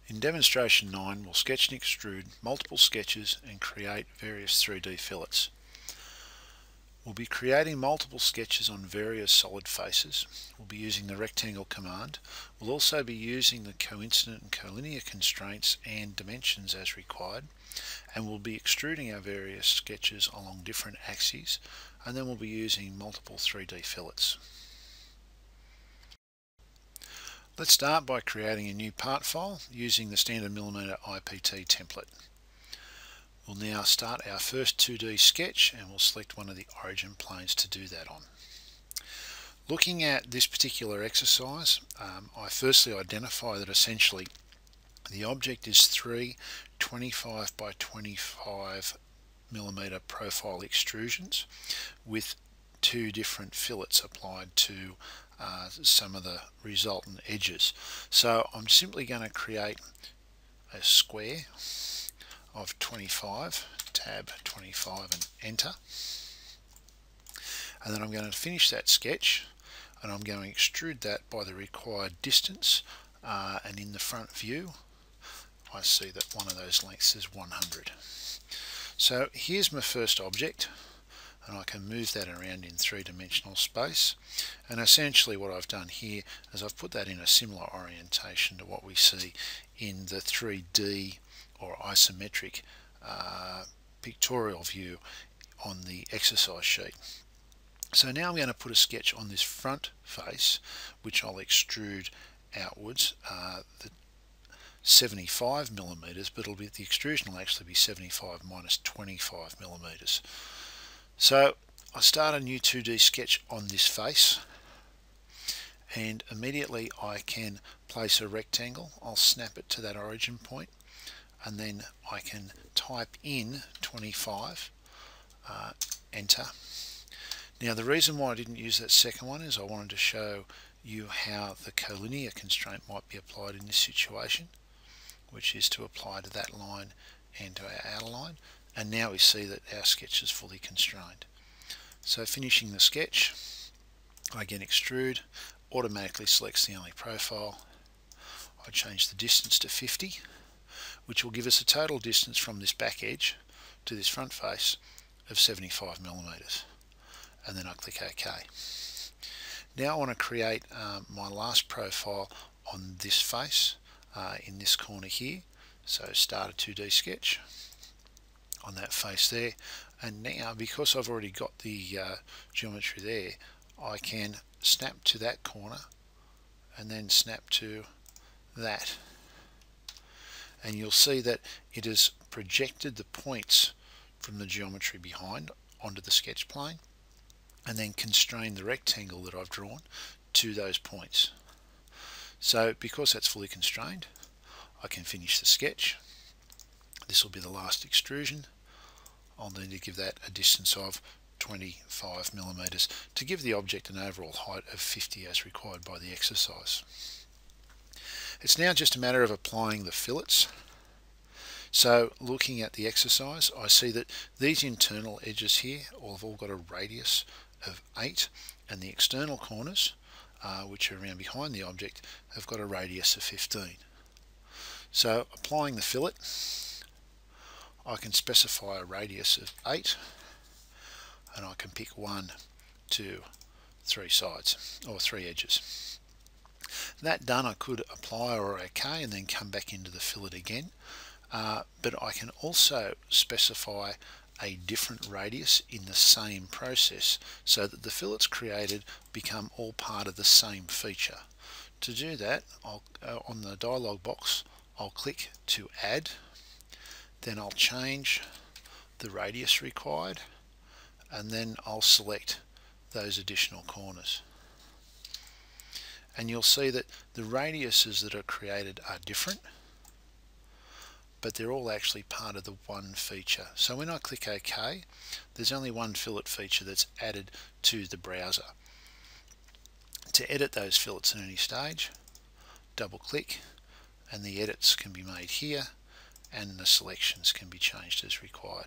In demonstration 9, we'll sketch and extrude multiple sketches and create various 3D fillets. We'll be creating multiple sketches on various solid faces. We'll be using the rectangle command. We'll also be using the coincident and collinear constraints and dimensions as required. And we'll be extruding our various sketches along different axes, and then we'll be using multiple 3D fillets. Let's start by creating a new part file using the standard millimeter IPT template. We'll now start our first 2D sketch and we'll select one of the origin planes to do that on. Looking at this particular exercise, I firstly identify that essentially the object is three 25 by 25 millimeter profile extrusions with two different fillets applied to some of the resultant edges. So I'm simply going to create a square of 25, tab 25 and enter, and then I'm going to finish that sketch and I'm going to extrude that by the required distance, and in the front view I see that one of those lengths is 100. So here's my first object, and I can move that around in three-dimensional space, and essentially what I've done here is I've put that in a similar orientation to what we see in the 3D or isometric pictorial view on the exercise sheet. So now I'm going to put a sketch on this front face which I'll extrude outwards, the 75 millimeters, but the extrusion will actually be 75 minus 25 millimeters. So I start a new 2D sketch on this face, and immediately I can place a rectangle. I'll snap it to that origin point, and then I can type in 25, enter. Now the reason why I didn't use that second one is I wanted to show you how the collinear constraint might be applied in this situation, which is to apply to that line and to our outer line. And now we see that our sketch is fully constrained. So finishing the sketch, I again extrude, automatically selects the only profile. I change the distance to 50, which will give us a total distance from this back edge to this front face of 75 millimeters. And then I click OK. Now I want to create my last profile on this face, in this corner here. So start a 2D sketch on that face there, and now because I've already got the geometry there, I can snap to that corner and then snap to that, and you'll see that it has projected the points from the geometry behind onto the sketch plane and then constrained the rectangle that I've drawn to those points. So because that's fully constrained, I can finish the sketch. This will be the last extrusion. I'll need to give that a distance of 25 millimeters to give the object an overall height of 50 as required by the exercise. It's now just a matter of applying the fillets. So looking at the exercise, I see that these internal edges here have all got a radius of 8, and the external corners, which are around behind the object, have got a radius of 15. So applying the fillet, I can specify a radius of 8, and I can pick 1, 2, 3 sides, or 3 edges. That done, I could apply or OK and then come back into the fillet again, but I can also specify a different radius in the same process so that the fillets created become all part of the same feature. To do that, on the dialog box, I'll click to add, then I'll change the radius required, and then I'll select those additional corners. And you'll see that the radiuses that are created are different, but they're all actually part of the one feature. So when I click OK, there's only one fillet feature that's added to the browser. To edit those fillets at any stage, double click, and the edits can be made here, and the selections can be changed as required.